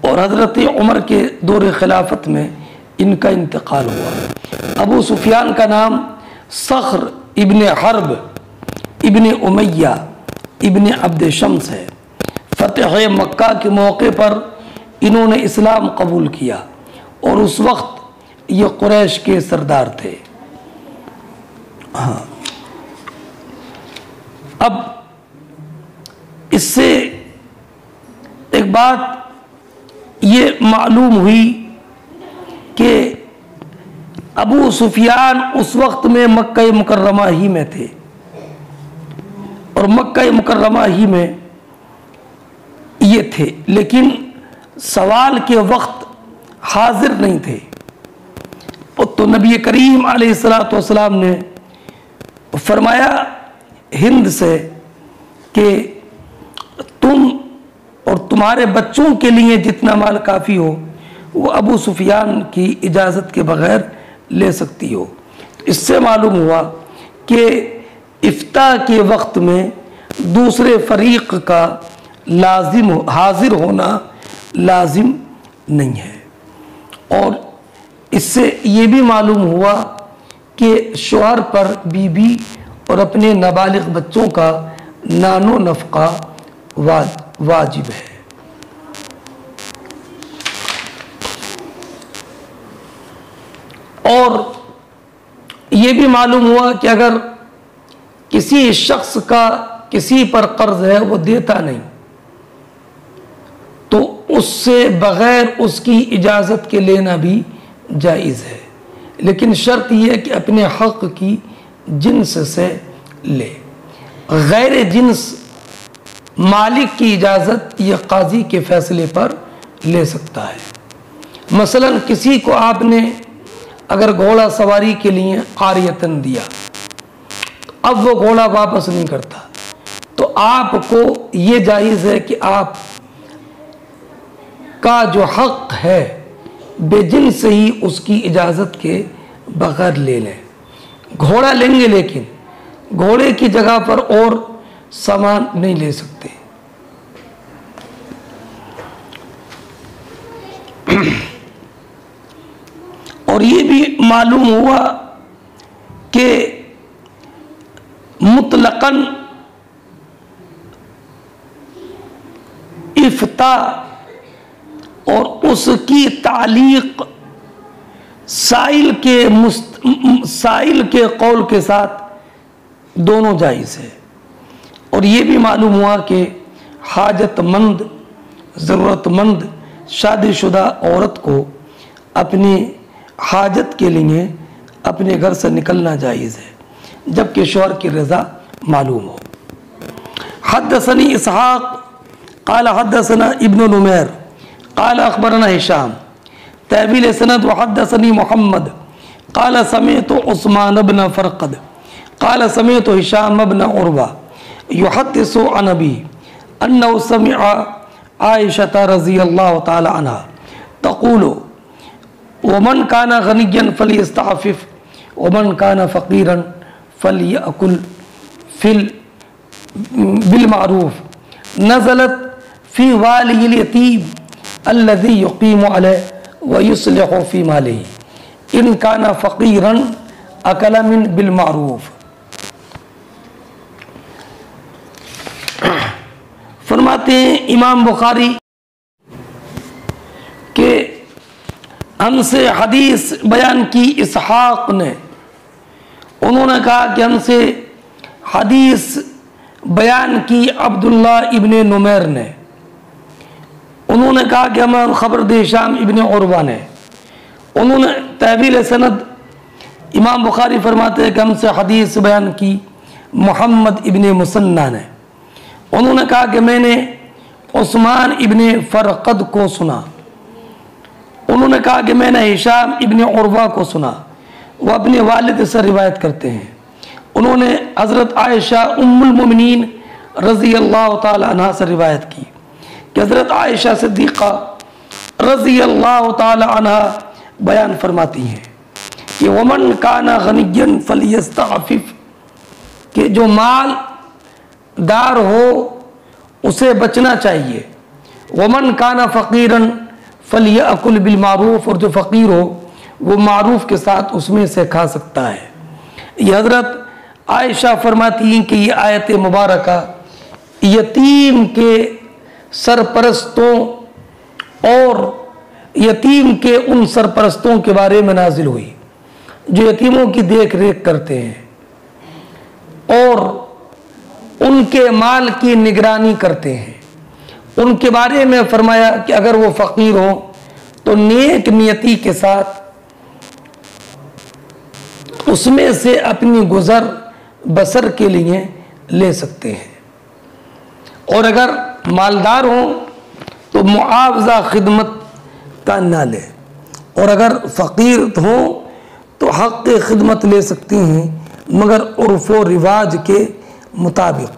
और हज़रत उमर के दौर खिलाफत में इनका इंतकाल हुआ। अबू सुफियान का नाम सख्र इब्न हर्ब इब्न उमैया इब्न अब्द शम्स है। फ़तह मक्का के मौके पर इन्होंने इस्लाम कबूल किया और उस वक्त ये कुरैश के सरदार थे। हाँ, अब इससे एक बात ये मालूम हुई कि अबू सुफियान उस वक्त में मक्का मुकर्रमा ही में थे और मक्का मुकर्रमा ही में ये थे, लेकिन सवाल के वक्त हाजिर नहीं थे। तो नबी करीम अलैहिस्सलातु वस्सलाम ने फरमाया हिंद से कि तुम और तुम्हारे बच्चों के लिए जितना माल काफ़ी हो वो अबू सुफियान की इजाज़त के बग़ैर ले सकती हो। इससे मालूम हुआ कि इफ्ता के वक्त में दूसरे फरीक का हाजिर होना लाजिम नहीं है। और इससे ये भी मालूम हुआ कि शौहर पर बीबी और अपने नाबालिग बच्चों का नानो नफ़क़ा वाजिब है। और ये भी मालूम हुआ कि अगर किसी शख्स का किसी पर कर्ज है वो देता नहीं उससे बग़ैर उसकी इजाज़त के लेना भी जायज़ है, लेकिन शर्त यह है कि अपने हक़ की जिन्स से ले। गैर जिन्स मालिक की इजाज़त या काजी के फ़ैसले पर ले सकता है। मसलन किसी को आपने अगर घोड़ा सवारी के लिए आरियतन दिया, अब वो घोड़ा वापस नहीं करता, तो आपको ये जायज़ है कि आप का जो हक़ है बेजिन्स से ही उसकी इजाज़त के बगैर ले लें। घोड़ा लेंगे लेकिन घोड़े की जगह पर और सामान नहीं ले सकते। और ये भी मालूम हुआ कि मुतलकन इफ्ता और उसकी तालीक साइल के कौल के साथ दोनों जायज़ है। और ये भी मालूम हुआ कि हाजतमंद ज़रूरतमंद शादीशुदा औरत को अपनी हाजत के लिए अपने घर से निकलना जायज़ है, जबकि शौहर की रज़ा मालूम हो। हद्दसनी इसहाक़ क़ाल हद्दसना इब्न नुमैर क़ाल अख़बरना हिशाम तवील सनद व हद्दसनी मुहम्मद क़ाल समिअतु उस्मान इब्न फ़रक़द क़ाल समिअतु हिशाम इब्न उरवा युहद्दिसु अन अबी अन्नहु समिअ आयशा रज़ियल्लाहु तआला अन्हा तक़ूलु वमन काना गनिय्यन फलियस्तअफ़िफ़ वमन काना फ़क़ीरन फलियअकुल बिलमारूफ़ नज़लत फ़ी वालिल यतीम अल्लज़ी युक़ीमु अलैहि व युस्लिहु फ़ी मालिही इन काना फ़क़ीरन अकल मिन बिलमारूफ़। फरमाते हैं इमाम बुखारी के हमसे हदीस बयान की इसहाक़ ने, उन्होंने कहा कि हमसे हदीस बयान की अब्दुल्ला इब्ने नुमैर ने, उन्होंने कहा कि हमें ख़बर दे हिशाम इब्ने उरवा ने, उन्होंने तहवील सनद इमाम बुखारी फरमाते हैं कि हमसे हदीस बयान की मोहम्मद इब्ने मुसन्ना ने, उन्होंने कहा कि मैंने उस्मान इब्ने फ़रक़द को सुना, उन्होंने कहा कि मैंने हिशाम इब्ने उरवा को सुना, वह अपने वालिद से रिवायत करते हैं। उन्होंने हज़रत आयशा उम्मुल मोमिनीन रज़ियल्लाहु ताला अन्हा से रिवायत की कि हज़रत आयशा सिद्दीक़ा रज़ियल्लाहु ताला अन्हा बयान फरमाती हैं कि वमन काना गनिय्यन फलियस्तअफ़िफ़, कि जो मालदार हो उसे बचना चाहिए। वमन काना फ़क़ीरन फलियअकुल बिलमारूफ़, और जो फ़कीर हो वो मारूफ़ के साथ उसमें से खा सकता है। ये हज़रत आयशा फरमाती हैं कि ये आयत मुबारका यतीम के सरपरस्तों और यतीम के उन सरपरस्तों के बारे में नाजिल हुई जो यतीमों की देख रेख करते हैं और उनके माल की निगरानी करते हैं। उनके बारे में फरमाया कि अगर वो फ़कीर हो तो नेक नियति के साथ उसमें से अपनी गुज़र बसर के लिए ले सकते हैं, और अगर मालदार हो तो मुआवजा खिदमत का ना ले, और अगर फ़कीर हो तो हक़ खिदमत ले सकती हैं मगर उर्फ़ व रिवाज के मुताबिक।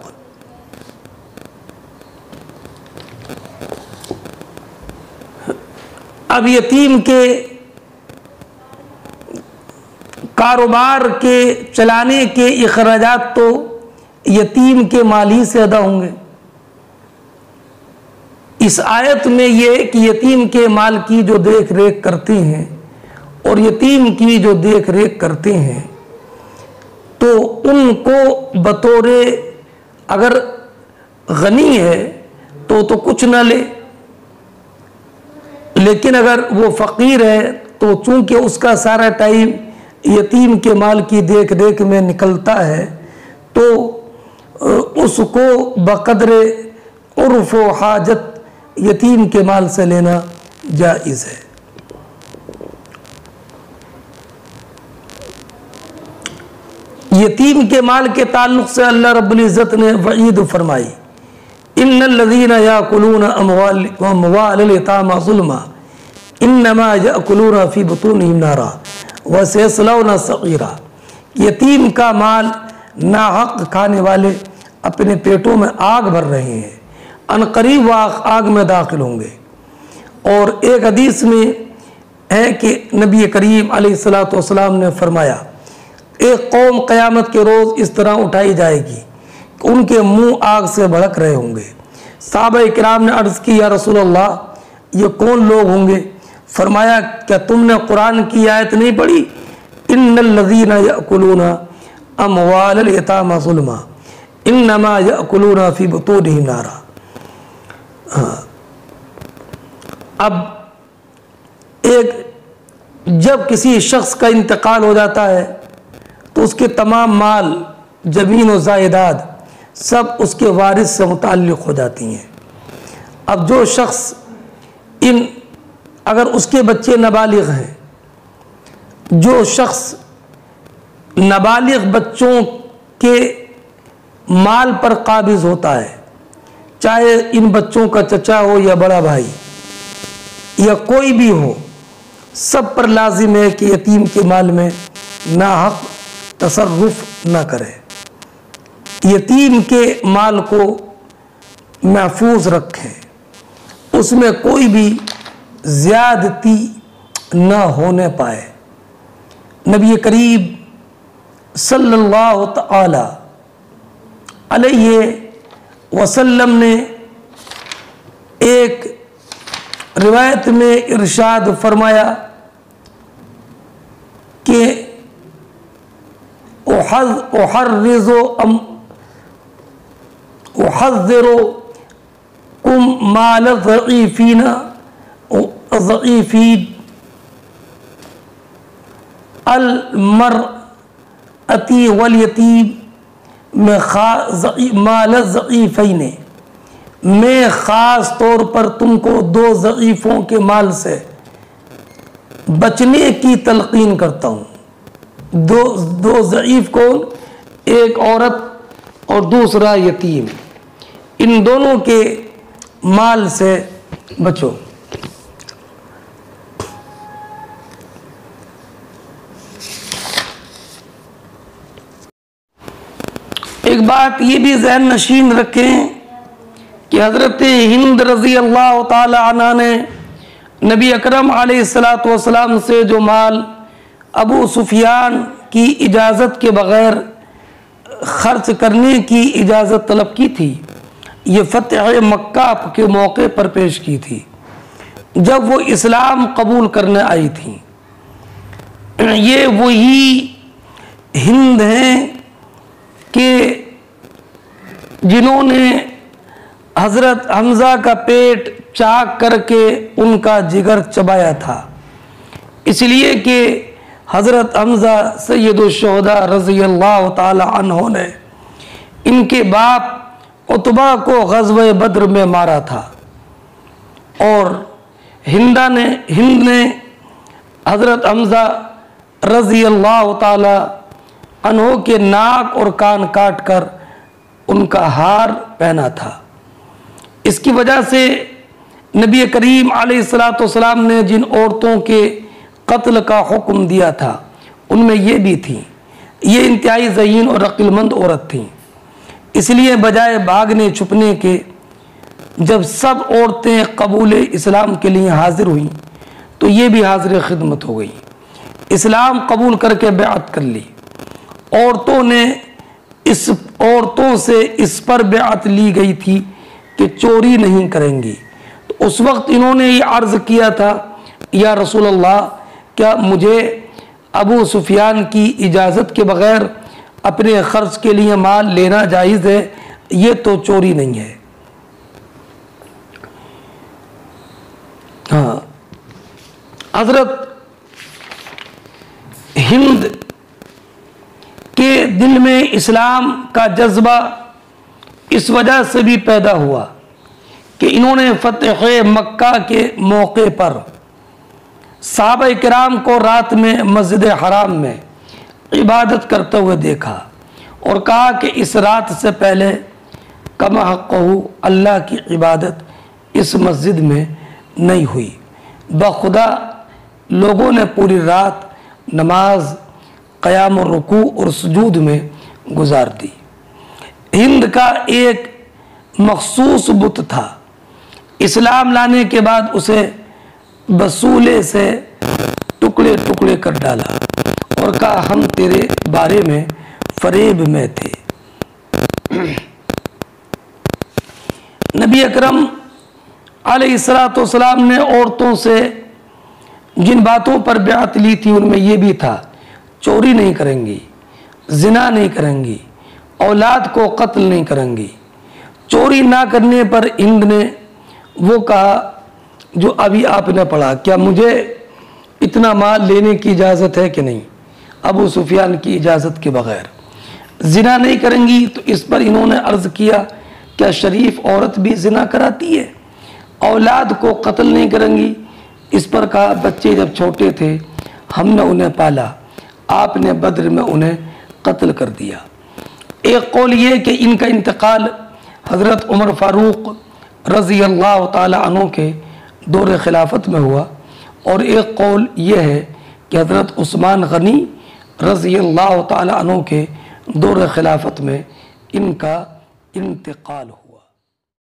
अब यतीम के कारोबार के चलाने के अखराजात तो यतीम के माल ही से अदा होंगे। इस आयत में ये कि यतीम के माल की जो देख रेख करते हैं और यतीम की जो देख रेख करते हैं तो उनको बतौरे अगर गनी है तो कुछ न ले, लेकिन अगर वो फ़कीर है तो चूंकि उसका सारा टाइम यतीम के माल की देख रेख में निकलता है तो उसको बक़द्र उर्फ़ व हाजत यतीम के माल से लेना जायज़ है। यतीम के माल के ताल्लुक़ से अल्लाह रब्बुल इज़्ज़त ने वईद फरमाई, इन्नल्लज़ीना याकुलूना अम्वालल यतामा ज़ुल्मा इन्नमा याकुलूना फ़ी बुतूनिहिम नारा व सयस्लौना सईरा। यतीम का माल नाहक खाने वाले अपने पेटों में आग भर रहे हैं, अनकरीब वह आग में दाखिल होंगे। और एक हदीस में है कि नबी करीम अलैहिस्सलातु वस्सलाम ने फरमाया, एक कौम क़यामत के रोज़ इस तरह उठाई जाएगी कि उनके मुंह आग से भड़क रहे होंगे। सहाबा किराम ने अर्ज़ की, या रसूल अल्लाह, ये कौन लोग होंगे? फरमाया, क्या तुमने कुरान की आयत नहीं पढ़ी, इन्नल्लज़ीना याकुलूना अम्वालल यतामा ज़ुल्मा इन्नमा याकुलूना फ़ी बुतूनिहिम नारा। अब जब किसी शख्स का इंतकाल हो जाता है तो उसके तमाम माल, ज़मीन और जायदाद सब उसके वारिस से मुताल्लिक़ हो जाती हैं। अब जो शख्स अगर उसके बच्चे नाबालिग हैं, जो शख्स नाबालिग बच्चों के माल पर काबिज़ होता है, चाहे इन बच्चों का चचा हो या बड़ा भाई या कोई भी हो, सब पर लाजिम है कि यतीम के माल में नाहक तसर्रुफ न करे, यतीम के माल को महफूज रखें, उसमें कोई भी ज़्यादती न होने पाए। नबी करीम सल्लल्लाहु तआला अलैहि वसल्लम ने एक रिवायत में इरशाद फरमाया कि उहज़्ज़िरुकुम माल ज़ईफ़ीना ज़ईफ़ीन अल मरअती वल यतीम में माल ज़ईफ़ैन, मैं ख़ास तौर पर तुमको दो ज़ईफ़ों के माल से बचने की तलक़ीन करता हूँ। दो ज़ईफ़ कौन? एक औरत और दूसरा यतीम, इन दोनों के माल से बचो। एक बात ये भी ज़हन नशीन रखें कि हज़रत हिंद रज़ी अल्लाह ताला अन्हा ने नबी अकरम अलैहिस्सलातु वस्सलाम से जो माल अबू सुफियान की इजाज़त के बग़ैर ख़र्च करने की इजाज़त तलब की थी, ये फ़तह मक्का के मौके पर पेश की थी जब वो इस्लाम कबूल करने आई थी। ये वही हिंद हैं कि जिन्होंने हज़रत हमज़ा का पेट चाक करके उनका जिगर चबाया था, इसलिए कि हज़रत हमज़ा सय्यदुश्शुहदा रज़ी अल्लाह ताला अन्हु ने इनके बाप उतबा को ग़ज़वे बद्र में मारा था। और हिंद ने हज़रत हमज़ा रज़ी अल्लाह ताला अन्हु के नाक और कान काट कर उनका हार पहना था। इसकी वजह से नबी करीम अलैहिस्सलातु वस्सलाम ने जिन औरतों के कत्ल का हुक्म दिया था उनमें ये भी थी, ये इंतहाई ज़हीन और अक्लमंद औरत थी। इसलिए बजाय भागने छुपने के जब सब औरतें कबूल इस्लाम के लिए हाजिर हुई तो ये भी हाजिर खिदमत हो गई, इस्लाम कबूल करके बैअत कर ली। औरतों से इस पर बैअत ली गई थी कि चोरी नहीं करेंगी। तो उस वक्त इन्होंने ये अर्ज़ किया था, या रसूल अल्लाह, क्या मुझे अबू सुफियान की इजाज़त के बग़ैर अपने ख़र्च के लिए माल लेना जायज़ है? ये तो चोरी नहीं है। हाँ, हज़रत हिंद के दिल में इस्लाम का जज्बा इस वजह से भी पैदा हुआ कि इन्होंने फतह मक्का के मौके पर सहाबा किराम को रात में मस्जिद हराम में इबादत करते हुए देखा और कहा कि इस रात से पहले कमा हक़्क़हू अल्लाह की इबादत इस मस्जिद में नहीं हुई। बखुदा लोगों ने पूरी रात नमाज, क़याम और रुकू और सुजूद में गुजार दी। हिंद का एक मखसूस बुत था, इस्लाम लाने के बाद उसे बसूले से टुकड़े टुकड़े कर डाला और कहा हम तेरे बारे में फरेब में थे। नबी अकरम अलैहिस्सलाम ने औरतों से जिन बातों पर बैअत ली थी उनमें यह भी था, चोरी नहीं करेंगी, जिना नहीं करेंगी, औलाद को कत्ल नहीं करेंगी। चोरी ना करने पर हिंद ने वो कहा जो अभी आपने पढ़ा, क्या मुझे इतना माल लेने की इजाज़त है कि नहीं, अबू सुफियान की इजाज़त के बगैर। जिना नहीं करेंगी तो इस पर इन्होंने अर्ज़ किया क्या शरीफ औरत भी जिना कराती है। औलाद को कत्ल नहीं करेंगी, इस पर कहा बच्चे जब छोटे थे हमने उन्हें पाला, आपने बद्र में उन्हें कत्ल कर दिया। एक कौल ये कि इनका इंतकाल हज़रत उमर फ़ारूक रज़ी अल्लाह ताला अन्हु के दौर खिलाफत में हुआ और एक कौल ये है कि हज़रत उस्मान गनी रज़ी अल्लाह ताला अन्हु के दौर खिलाफत में इनका इंतकाल हुआ।